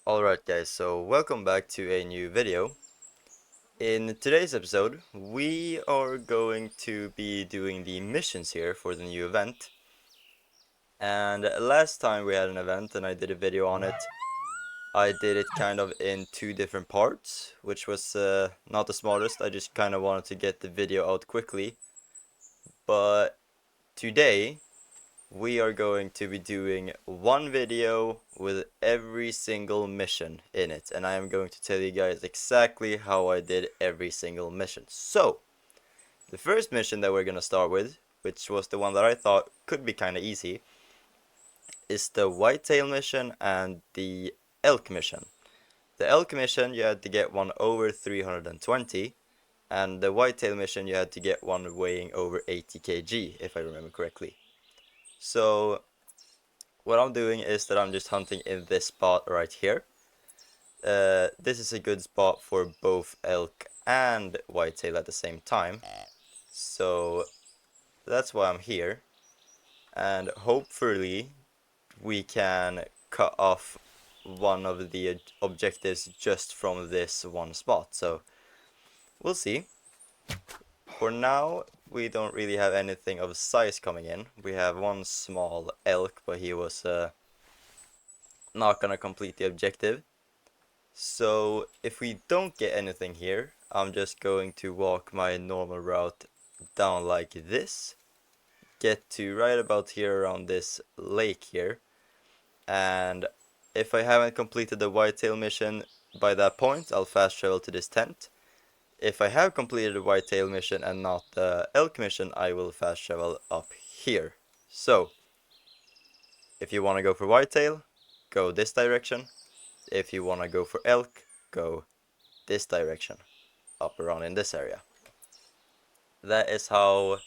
Alright guys, so welcome back to a new video. In today's episode, we are going to be doing the missions here for the new event. And last time we had an event and I did a video on it, I did it kind of in two different parts, which was not the smartest. I just kind of wanted to get the video out quickly. But today, we are going to be doing one video with every single mission in it, and I am going to tell you guys exactly how I did every single mission. So, the first mission that we're going to start with, which was the one that I thought could be kind of easy, is the Whitetail mission and the Elk mission. The Elk mission you had to get one over 320, and the Whitetail mission you had to get one weighing over 80 kg, if I remember correctly. So, what I'm doing is that I'm just hunting in this spot right here. This is a good spot for both elk and whitetail at the same time. So that's why I'm here. And hopefully we can cut off one of the objectives just from this one spot. So we'll see. For now, we don't really have anything of size coming in. We have one small elk, but he was not gonna complete the objective. So if we don't get anything here, I'm just going to walk my normal route down like this, get to right about here around this lake here, and if I haven't completed the whitetail mission by that point, I'll fast travel to this tent. If I have completed the whitetail mission and not the elk mission, I will fast travel up here. So if you want to go for whitetail, go this direction. If you want to go for elk, go this direction, up around in this area. That is how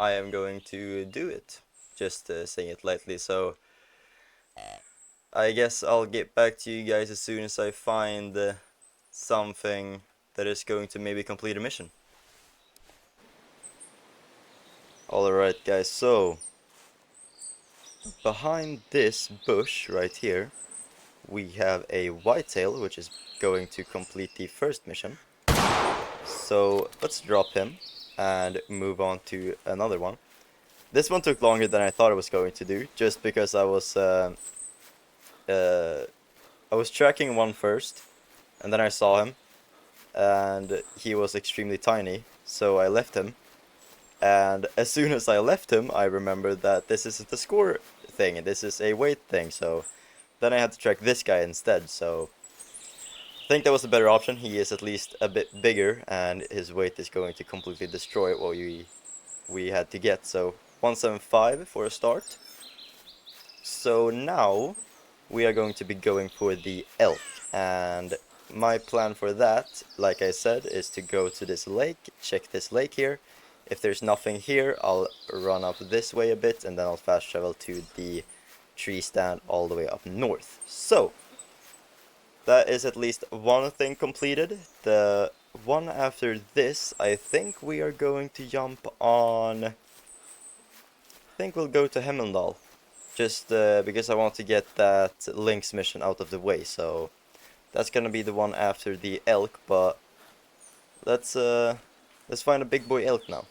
I am going to do it, just saying it lightly. So I guess I'll get back to you guys as soon as I find something that is going to maybe complete a mission. Alright guys, so behind this bush right here we have a whitetail which is going to complete the first mission. So let's drop him and move on to another one. This one took longer than I thought it was going to do, just because I was tracking one first, and then I saw him, and he was extremely tiny, so I left him. And as soon as I left him, I remembered that this isn't a score thing, and this is a weight thing, so then I had to track this guy instead, so I think that was a better option. He is at least a bit bigger, and his weight is going to completely destroy what we had to get. So 175 for a start. So now we are going to be going for the elk, and my plan for that, like I said, is to go to this lake, check this lake here. If there's nothing here, I'll run up this way a bit, and then I'll fast travel to the tree stand all the way up north. So that is at least one thing completed. The one after this, I think we are going to jump on... I think we'll go to Hemmendal. Just because I want to get that Lynx mission out of the way. So that's gonna be the one after the elk, but let's find a big boy elk now.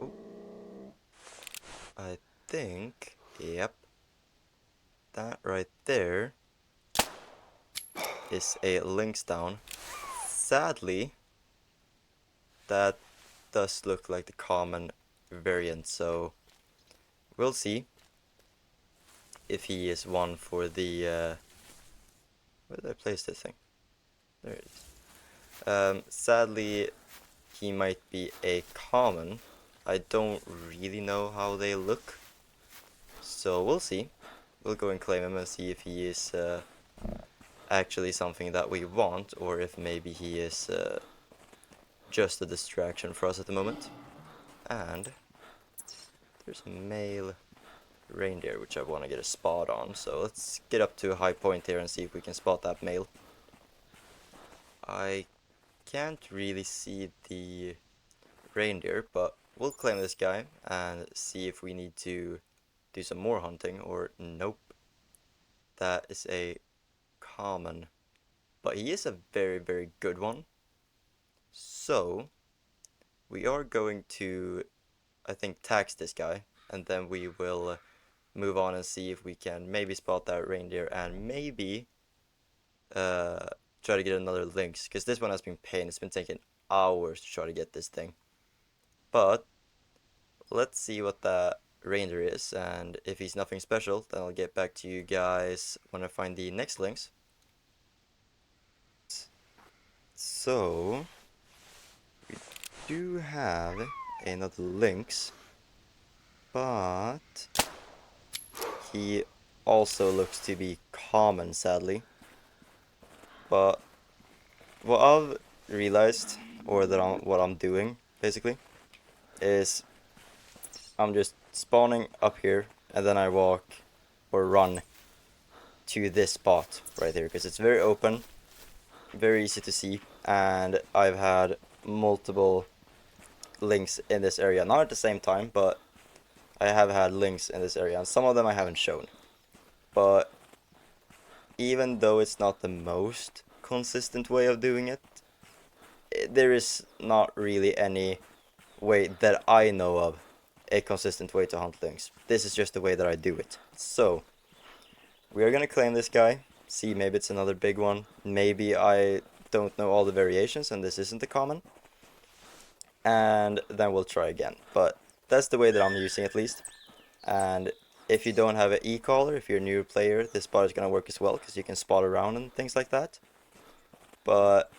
Ooh. I think, yep. That right there is a Lynx down. Sadly, that does look like the common variant, so we'll see if he is one for the where did I place this thing? There it is. Sadly, he might be a common. I don't really know how they look, so we'll see. We'll go and claim him and see if he is actually something that we want, or if maybe he is just a distraction for us at the moment. And there's a male reindeer which I want to get a spot on, so let's get up to a high point here and see if we can spot that male. I can't really see the reindeer, but we'll claim this guy and see if we need to do some more hunting, or nope. that is a common, but he is a very, very good one. So we are going to, I think, tax this guy, and then we will move on and see if we can maybe spot that reindeer and maybe uh, try to get another lynx, because this one has been pain. It's been taking hours to try to get this thing. But let's see what that reindeer is, and if he's nothing special, then I'll get back to you guys when I find the next lynx. So we do have another lynx, but he also looks to be common, sadly. But what I've realized, or what I'm doing basically, is I'm just spawning up here, and then I walk or run to this spot right here, because it's very open, very easy to see, and I've had multiple lynx in this area, not at the same time, but I have had lynx in this area, and some of them I haven't shown. But even though it's not the most consistent way of doing it, there is not really any way that I know of a consistent way to hunt lynx. This is just the way that I do it. So we are gonna claim this guy, see, maybe it's another big one, maybe I don't know all the variations and this isn't the common, and then we'll try again. But that's the way that I'm using, at least. And if you don't have an e-collar, if you're a new player, this spot is gonna work as well, because you can spot around and things like that. But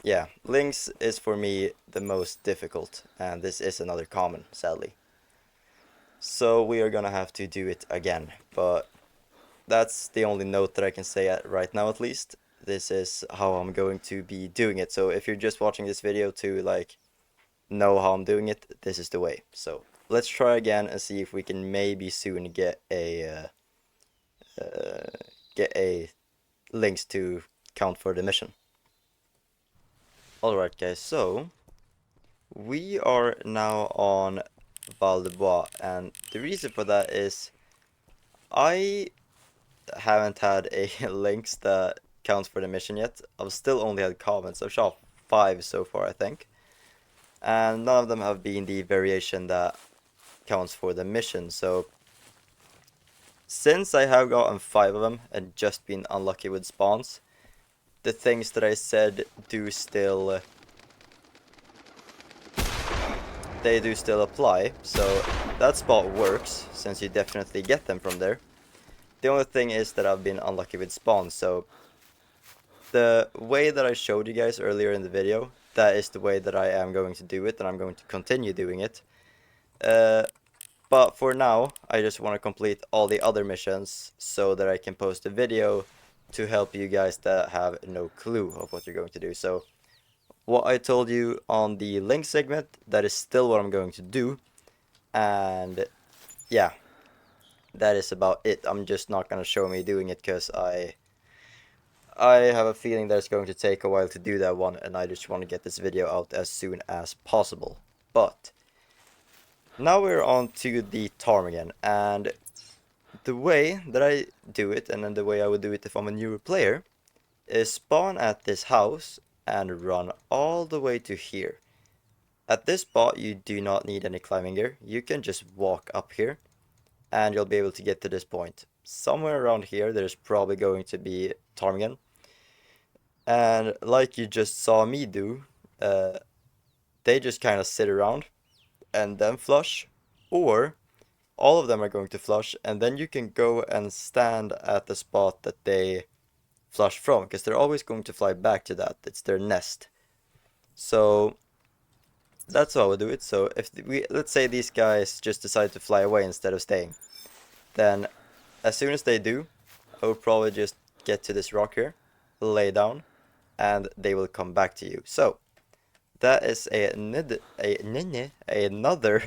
yeah, lynx is for me the most difficult, and this is another common, sadly. So we are gonna have to do it again, but that's the only note that I can say right now, at least. This is how I'm going to be doing it. So if you're just watching this video to like know how I'm doing it, this is the way. So let's try again and see if we can maybe soon get a lynx to count for the mission. Alright guys, so we are now on Val de Bois, and the reason for that is I haven't had a lynx that counts for the mission yet. I've still only had comments. I've shot 5 so far, I think, and none of them have been the variation that counts for the mission. So since I have gotten 5 of them and just been unlucky with spawns, the things that I said do still they do still apply. So that spot works, since you definitely get them from there. The only thing is that I've been unlucky with spawns. So the way that I showed you guys earlier in the video, that is the way that I am going to do it, and I'm going to continue doing it. But for now, I just want to complete all the other missions so that I can post a video to help you guys that have no clue of what you're going to do. So what I told you on the link segment, that is still what I'm going to do. And yeah, that is about it. I'm just not going to show me doing it, because I have a feeling that it's going to take a while to do that one, and I just want to get this video out as soon as possible. But now we're on to the ptarmigan, and the way that I do it, and then the way I would do it if I'm a newer player, is spawn at this house and run all the way to here. At this spot you do not need any climbing gear. You can just walk up here and you'll be able to get to this point. Somewhere around here there's probably going to be ptarmigan, and like you just saw me do, they just kind of sit around and then flush, or all of them are going to flush, and then you can go and stand at the spot that they flush from, because they're always going to fly back to that. It's their nest. So that's how I would do it. So if let's say these guys just decide to fly away instead of staying, then as soon as they do, I will probably just get to this rock here, lay down, and they will come back to you. So that is another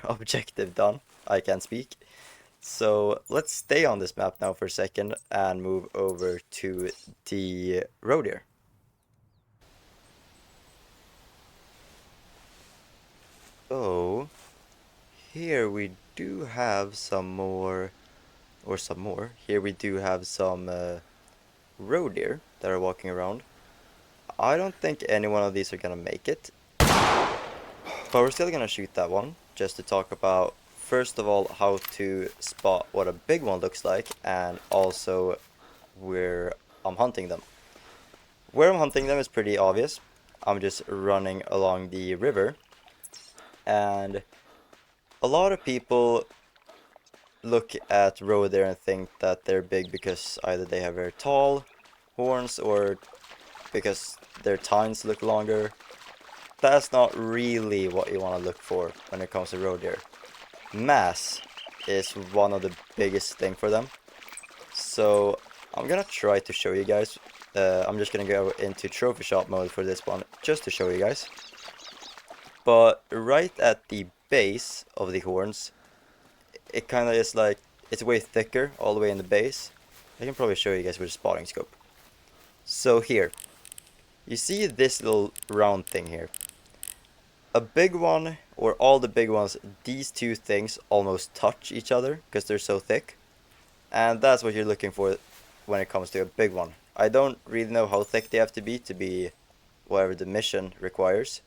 objective done. I can't speak. So let's stay on this map now for a second and move over to the Roedeer. So here we do have some more, here we do have some Roedeer that are walking around. I don't think any one of these are gonna make it, but we're still gonna shoot that one just to talk about, first of all, how to spot what a big one looks like, and also where I'm hunting them. Where I'm hunting them is pretty obvious. I'm just running along the river, and a lot of people look at Roedeer and think that they're big because either they have very tall horns or because their tines look longer. That's not really what you want to look for when it comes to Roedeer. Mass is one of the biggest thing for them. So I'm gonna try to show you guys. I'm just gonna go into trophy shot mode for this one just to show you guys. But right at the base of the horns, it kind of is like, it's way thicker all the way in the base. I can probably show you guys with a spotting scope. So here, you see this little round thing here. A big one, or all the big ones, these two things almost touch each other because they're so thick. And that's what you're looking for when it comes to a big one. I don't really know how thick they have to be whatever the mission requires.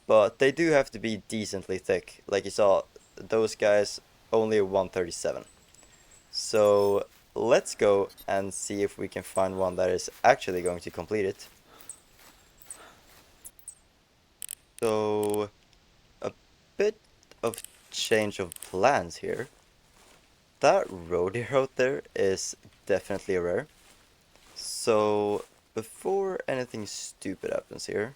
But they do have to be decently thick. Like you saw, those guys only 137. So let's go and see if we can find one that is actually going to complete it. So a bit of change of plans here. That Roedeer out there is definitely rare. So before anything stupid happens here,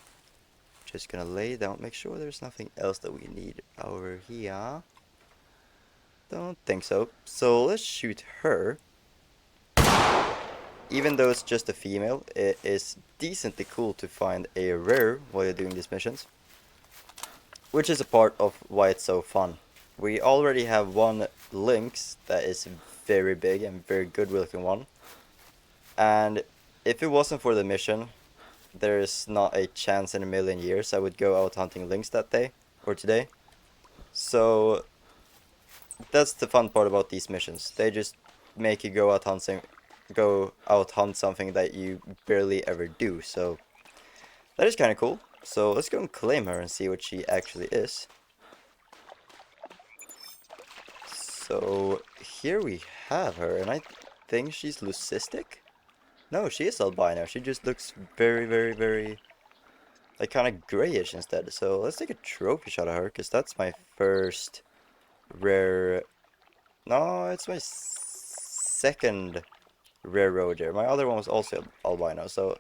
just gonna lay down, make sure there's nothing else that we need over here. Don't think so. So let's shoot her. Even though it's just a female, it is decently cool to find a rare while you're doing these missions. Which is a part of why it's so fun. We already have one Lynx that is very big and very good looking one. And if it wasn't for the mission, there is not a chance in a million years I would go out hunting Lynx that day, or today. So that's the fun part about these missions. They just make you go out hunt something that you barely ever do. So that is kind of cool. So let's go and claim her and see what she actually is. So here we have her, and I think she's leucistic? No, she is albino. She just looks very, like, kind of grayish instead. So let's take a trophy shot of her, because that's my first rare... No, it's my second rare Roedeer. My other one was also albino, so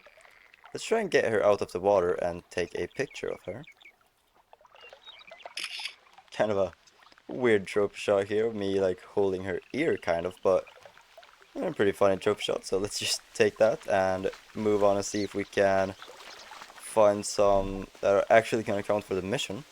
let's try and get her out of the water and take a picture of her. Kind of a weird trophy shot here of me, like, holding her ear, kind of, but a pretty funny trophy shot. So let's just take that and move on and see if we can find some that are actually going to count for the mission.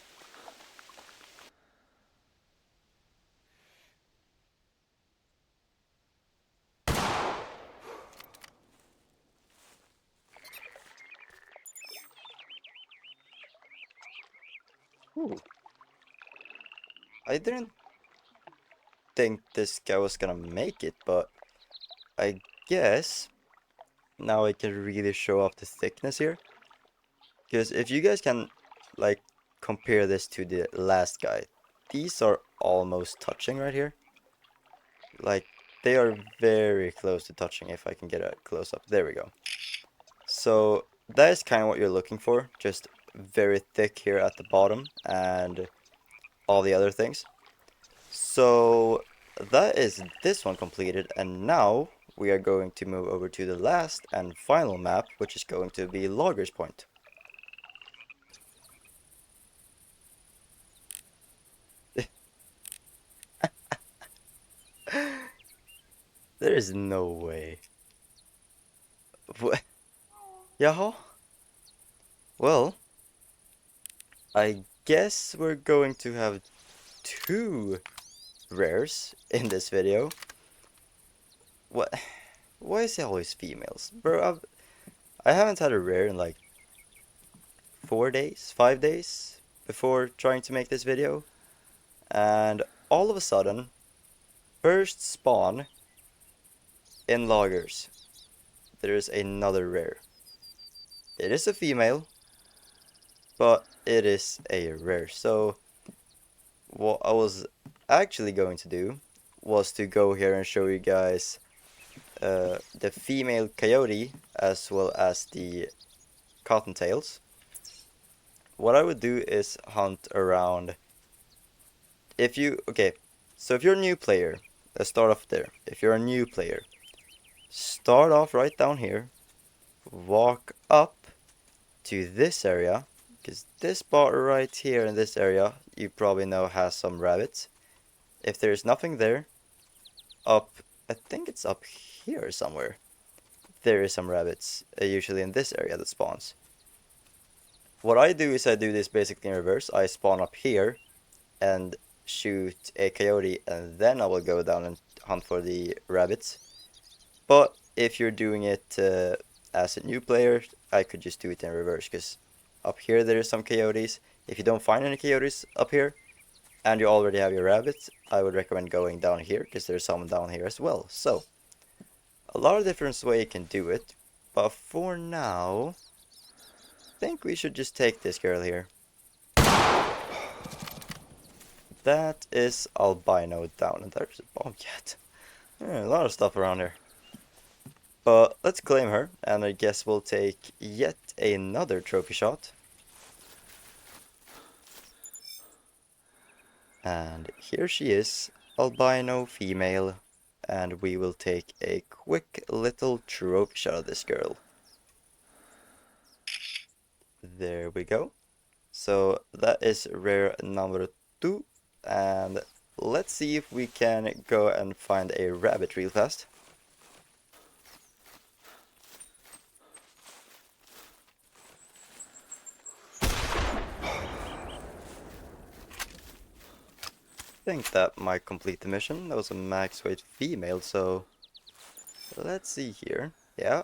Ooh. I didn't think this guy was gonna make it, but I guess now I can really show off the thickness here. Because if you guys can, like, compare this to the last guy, these are almost touching right here. Like, they are very close to touching. If I can get a close-up. There we go. So that is kind of what you're looking for. Just very thick here at the bottom and all the other things. So that is this one completed, and now we are going to move over to the last and final map, which is going to be Loggers Point. There is no way. What? Yaha? Well, I guess we're going to have two rares in this video. What? Why is it always females? Bro, I haven't had a rare in like 4 days, 5 days before trying to make this video. And all of a sudden, first spawn in loggers. there is another rare. It is a female, but it is a rare. So what I was actually going to do was to go here and show you guys the female coyote as well as the cottontails. What I would do is hunt around. So if you're a new player, let's start off there. If you're a new player, start off right down here, walk up to this area, because this spot right here in this area, you probably know has some rabbits. If there's nothing there, I think it's up here somewhere, there is some rabbits, usually in this area that spawns. What I do is I do this basically in reverse. I spawn up here and shoot a coyote, and then I will go down and hunt for the rabbits. But if you're doing it as a new player, I could just do it in reverse, because up here there is some coyotes. If you don't find any coyotes up here and you already have your rabbits, I would recommend going down here, because there's some down here as well. So a lot of different ways you can do it, but for now I think we should just take this girl here. That is albino down, and there's a bobcat. A lot of stuff around here. But let's claim her, and I guess we'll take yet another trophy shot. And here she is, albino female, and we will take a quick little trophy shot of this girl. There we go. So that is rare number 2. And let's see if we can go and find a rabbit real fast. I think that might complete the mission. That was a max weight female, so let's see here. Yeah,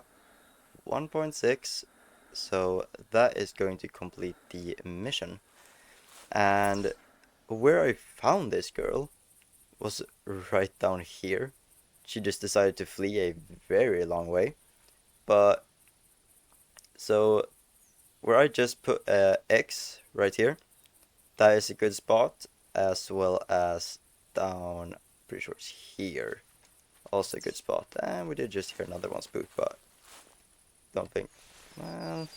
1.6. So that is going to complete the mission. And where I found this girl was right down here. She just decided to flee a very long way. But so where I just put X right here, that is a good spot, as well as down, pretty sure it's here, also a good spot. And we did just hear another one spook, but don't think, well,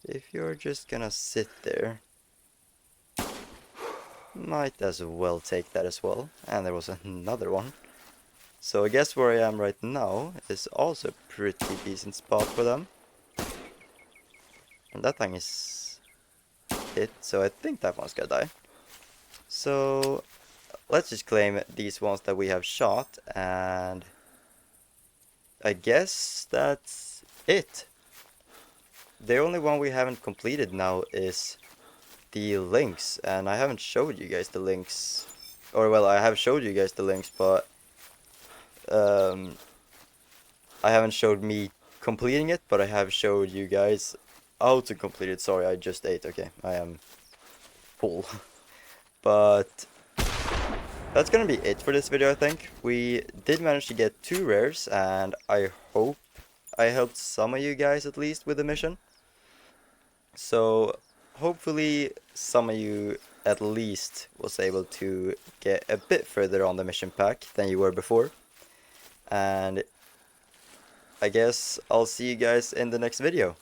if you're just gonna sit there, might as well take that as well. And there was another one. So I guess where I am right now is also a pretty decent spot for them. And that thing is hit, so I think that one's gonna die. So let's just claim these ones that we have shot, and I guess that's it. The only one we haven't completed now is the Lynx, and I haven't showed you guys the Lynx, or well, I have showed you guys the Lynx, but I haven't showed me completing it, but I have showed you guys how to complete it. Sorry, I just ate. Okay, I am full. But that's gonna be it for this video, I think. We did manage to get 2 rares, and I hope I helped some of you guys at least with the mission. So hopefully some of you at least was able to get a bit further on the mission pack than you were before. And I guess I'll see you guys in the next video.